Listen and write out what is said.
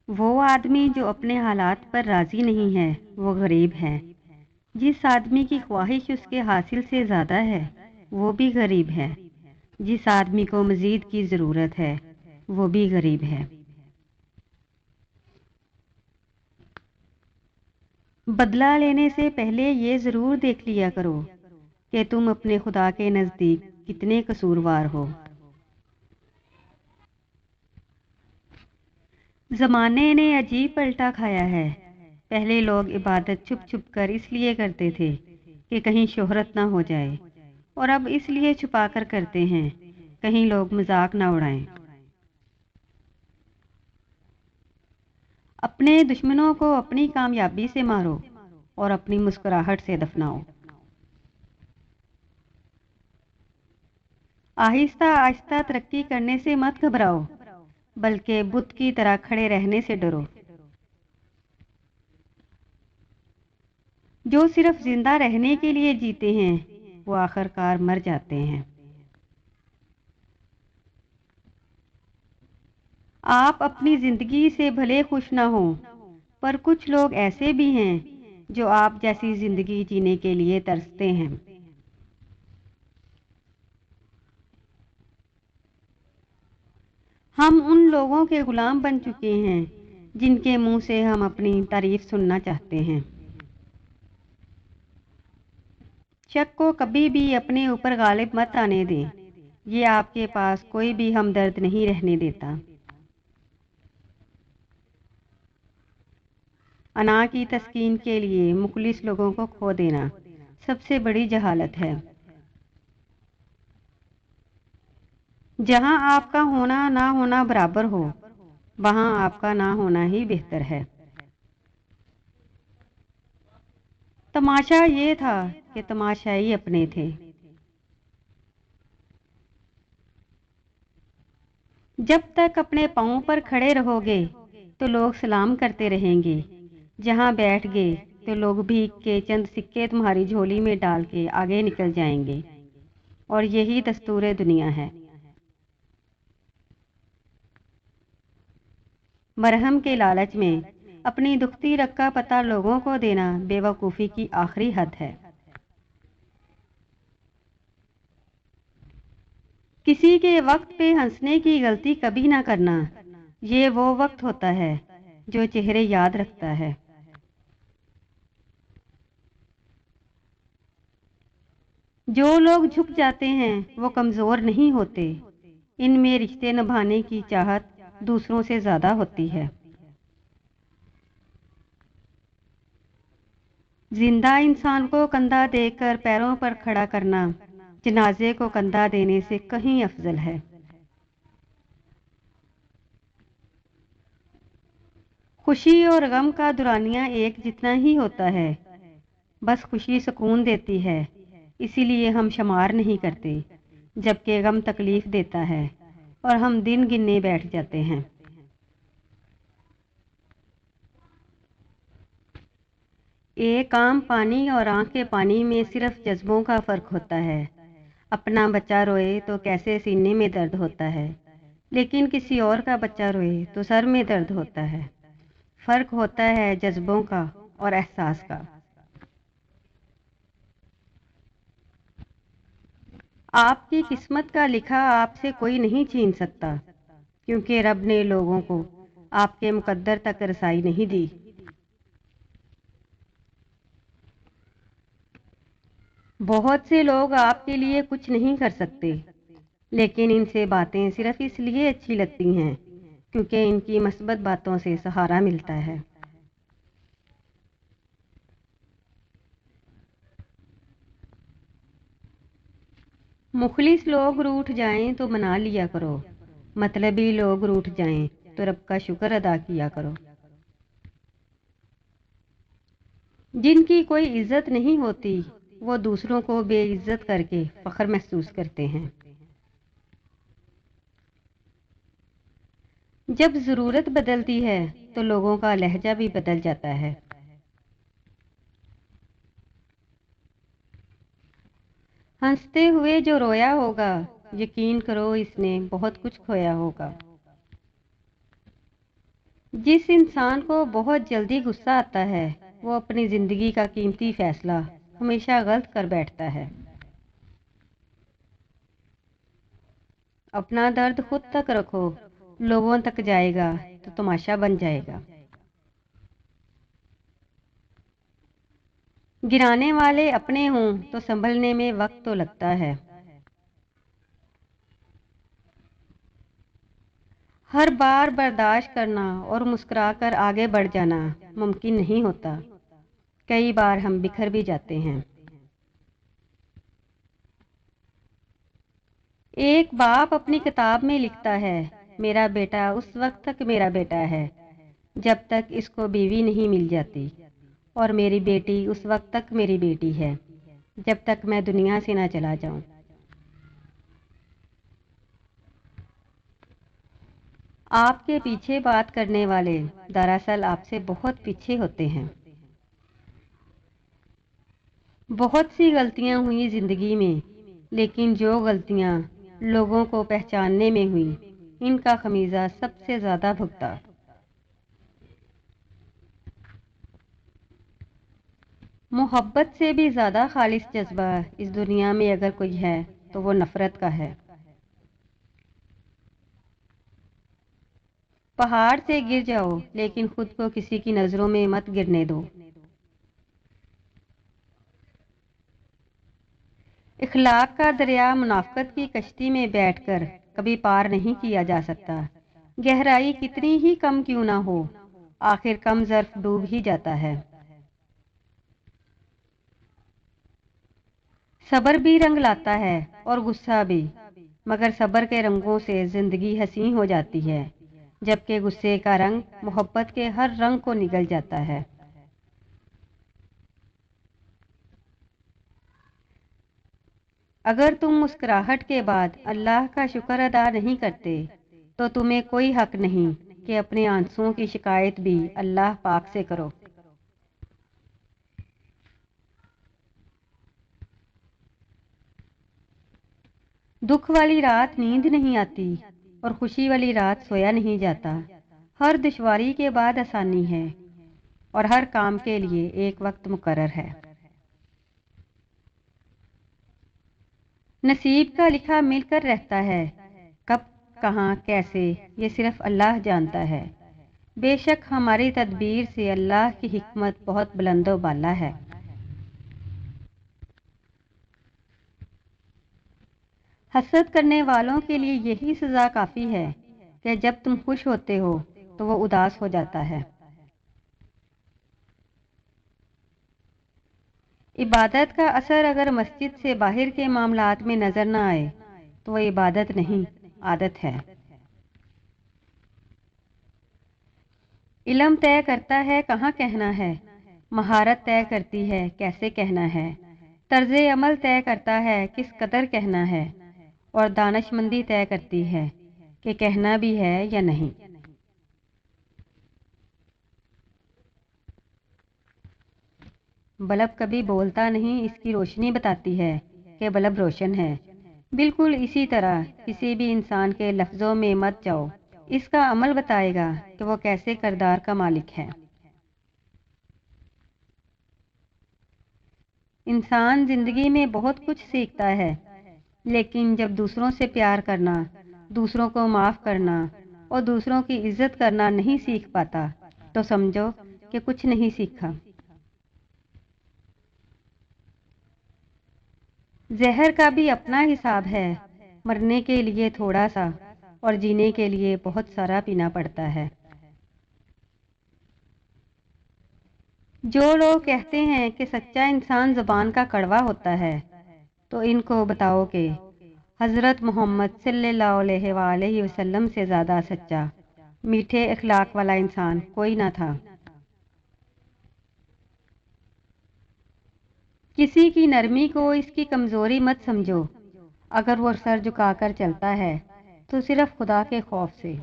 وہ آدمی جو اپنے حالات پر راضی نہیں ہے وہ غریب ہے۔ جس آدمی کی خواہش اس کے حاصل سے زیادہ ہے وہ بھی غریب ہے۔ جس آدمی کو مزید کی ضرورت ہے وہ بھی غریب ہے۔ بدلہ لینے سے پہلے یہ ضرور دیکھ لیا کرو کہ تم اپنے خدا کے نزدیک کتنے قصوروار ہو۔ زمانے نے عجیب پلٹا کھایا ہے۔ پہلے لوگ عبادت چھپ چھپ کر اس لیے کرتے تھے کہ کہیں شہرت نہ ہو جائے، اور اب اس لیے چھپا کر کرتے ہیں کہیں لوگ مذاق نہ اڑائیں۔ اپنے دشمنوں کو اپنی کامیابی سے مارو اور اپنی مسکراہٹ سے دفناؤ۔ آہستہ آہستہ ترقی کرنے سے مت گھبراؤ، بلکہ بت کی طرح کھڑے رہنے سے ڈرو۔ جو صرف زندہ رہنے کے لیے جیتے ہیں وہ آخر کار مر جاتے ہیں۔ آپ اپنی زندگی سے بھلے خوش نہ ہوں، پر کچھ لوگ ایسے بھی ہیں جو آپ جیسی زندگی جینے کے لیے ترستے ہیں۔ ہم ان لوگوں کے غلام بن چکے ہیں جن کے منہ سے ہم اپنی تعریف سننا چاہتے ہیں۔ شک کو کبھی بھی اپنے اوپر غالب مت آنے دیں، یہ آپ کے پاس کوئی بھی ہمدرد نہیں رہنے دیتا۔ انا کی تسکین کے لیے مخلص لوگوں کو کھو دینا سب سے بڑی جہالت ہے۔ جہاں آپ کا ہونا نہ ہونا برابر ہو، وہاں آپ کا نہ ہونا ہی بہتر ہے۔ تماشا یہ تھا کہ تماشائی اپنے تھے۔ جب تک اپنے پاؤں پر کھڑے رہو گے تو لوگ سلام کرتے رہیں گے، جہاں بیٹھ گئے تو لوگ بھیک کے چند سکے تمہاری جھولی میں ڈال کے آگے نکل جائیں گے، اور یہی دستور دنیا ہے۔ مرہم کے لالچ میں اپنی دکھتی رگ کا پتہ لوگوں کو دینا بے وقوفی کی آخری حد ہے۔ کسی کے وقت پہ ہنسنے کی غلطی کبھی نہ کرنا، یہ وہ وقت ہوتا ہے جو چہرے یاد رکھتا ہے۔ جو لوگ جھک جاتے ہیں وہ کمزور نہیں ہوتے، ان میں رشتے نبھانے کی چاہت دوسروں سے زیادہ ہوتی ہے۔ زندہ انسان کو کندھا دے کر پیروں پر کھڑا کرنا جنازے کو کندھا دینے سے کہیں افضل ہے۔ خوشی اور غم کا دورانیہ ایک جتنا ہی ہوتا ہے، بس خوشی سکون دیتی ہے، اسی لیے ہم شمار نہیں کرتے، جبکہ غم تکلیف دیتا ہے اور ہم دن گننے بیٹھ جاتے ہیں۔ ایک عام پانی اور آنکھ کے پانی میں صرف جذبوں کا فرق ہوتا ہے۔ اپنا بچہ روئے تو کیسے سینے میں درد ہوتا ہے، لیکن کسی اور کا بچہ روئے تو سر میں درد ہوتا ہے۔ فرق ہوتا ہے جذبوں کا اور احساس کا۔ آپ کی قسمت کا لکھا آپ سے کوئی نہیں چھین سکتا، کیونکہ رب نے لوگوں کو آپ کے مقدر تک رسائی نہیں دی۔ بہت سے لوگ آپ کے لیے کچھ نہیں کر سکتے، لیکن ان سے باتیں صرف اس لیے اچھی لگتی ہیں کیونکہ ان کی مثبت باتوں سے سہارا ملتا ہے۔ مخلص لوگ روٹھ جائیں تو منا لیا کرو، مطلبی لوگ روٹھ جائیں تو رب کا شکر ادا کیا کرو۔ جن کی کوئی عزت نہیں ہوتی وہ دوسروں کو بے عزت کر کے فخر محسوس کرتے ہیں۔ جب ضرورت بدلتی ہے تو لوگوں کا لہجہ بھی بدل جاتا ہے۔ ہنستے ہوئے جو رویا ہوگا، یقین کرو اس نے بہت کچھ کھویا ہوگا۔ جس انسان کو بہت جلدی غصہ آتا ہے وہ اپنی زندگی کا قیمتی فیصلہ ہمیشہ غلط کر بیٹھتا ہے۔ اپنا درد خود تک رکھو، لوگوں تک جائے گا تو تماشا بن جائے گا۔ گرانے والے اپنے ہوں تو سنبھلنے میں وقت تو لگتا ہے۔ ہر بار برداشت کرنا اور مسکرا کر آگے بڑھ جانا ممکن نہیں ہوتا۔ کئی بار ہم بکھر بھی جاتے ہیں۔ ایک باپ اپنی کتاب میں لکھتا ہے، میرا بیٹا اس وقت تک میرا بیٹا ہے جب تک اس کو بیوی نہیں مل جاتی، اور میری بیٹی اس وقت تک میری بیٹی ہے جب تک میں دنیا سے نہ چلا جاؤں۔ آپ کے پیچھے بات کرنے والے دراصل آپ سے بہت پیچھے ہوتے ہیں۔ بہت سی غلطیاں ہوئی زندگی میں، لیکن جو غلطیاں لوگوں کو پہچاننے میں ہوئی ان کا خمیازہ سب سے زیادہ بھگتا۔ محبت سے بھی زیادہ خالص جذبہ اس دنیا میں اگر کوئی ہے تو وہ نفرت کا ہے۔ پہاڑ سے گر جاؤ لیکن خود کو کسی کی نظروں میں مت گرنے دو۔ اخلاق کا دریا منافقت کی کشتی میں بیٹھ کر کبھی پار نہیں کیا جا سکتا، گہرائی کتنی ہی کم کیوں نہ ہو، آخر کم ظرف ڈوب ہی جاتا ہے۔ صبر بھی رنگ لاتا ہے اور غصہ بھی، مگر صبر کے رنگوں سے زندگی حسین ہو جاتی ہے، جبکہ غصے کا رنگ محبت کے ہر رنگ کو نگل جاتا ہے۔ اگر تم مسکراہٹ کے بعد اللہ کا شکر ادا نہیں کرتے تو تمہیں کوئی حق نہیں کہ اپنے آنسوؤں کی شکایت بھی اللہ پاک سے کرو۔ دکھ والی رات نیند نہیں آتی اور خوشی والی رات سویا نہیں جاتا۔ ہر دشواری کے بعد آسانی ہے اور ہر کام کے لیے ایک وقت مقرر ہے۔ نصیب کا لکھا مل کر رہتا ہے، کب کہاں کیسے یہ صرف اللہ جانتا ہے۔ بے شک ہماری تدبیر سے اللہ کی حکمت بہت بلند و بالا ہے۔ حسد کرنے والوں کے لیے یہی سزا کافی ہے کہ جب تم خوش ہوتے ہو تو وہ اداس ہو جاتا ہے۔ عبادت کا اثر اگر مسجد سے باہر کے معاملات میں نظر نہ آئے تو وہ عبادت نہیں، عادت ہے۔ علم طے کرتا ہے کہاں کہنا ہے، مہارت طے کرتی ہے کیسے کہنا ہے، طرز عمل طے کرتا ہے کس قدر کہنا ہے، اور دانش مندی طے کرتی ہے کہ کہنا بھی ہے یا نہیں۔ بلب کبھی بولتا نہیں، اس کی روشنی بتاتی ہے کہ بلب روشن ہے۔ بالکل اسی طرح کسی بھی انسان کے لفظوں میں مت جاؤ، اس کا عمل بتائے گا کہ وہ کیسے کردار کا مالک ہے۔ انسان زندگی میں بہت کچھ سیکھتا ہے، لیکن جب دوسروں سے پیار کرنا، دوسروں کو معاف کرنا اور دوسروں کی عزت کرنا نہیں سیکھ پاتا تو سمجھو کہ کچھ نہیں سیکھا۔ زہر کا بھی اپنا حساب ہے، مرنے کے لیے تھوڑا سا اور جینے کے لیے بہت سارا پینا پڑتا ہے۔ جو لوگ کہتے ہیں کہ سچا انسان زبان کا کڑوا ہوتا ہے تو ان کو بتاؤ کہ حضرت محمد صلی اللہ علیہ وآلہ وسلم سے زیادہ سچا، میٹھے اخلاق والا انسان کوئی نہ تھا۔ کسی کی نرمی کو اس کی کمزوری مت سمجھو، اگر وہ سر جھکا کر چلتا ہے تو صرف خدا کے خوف سے۔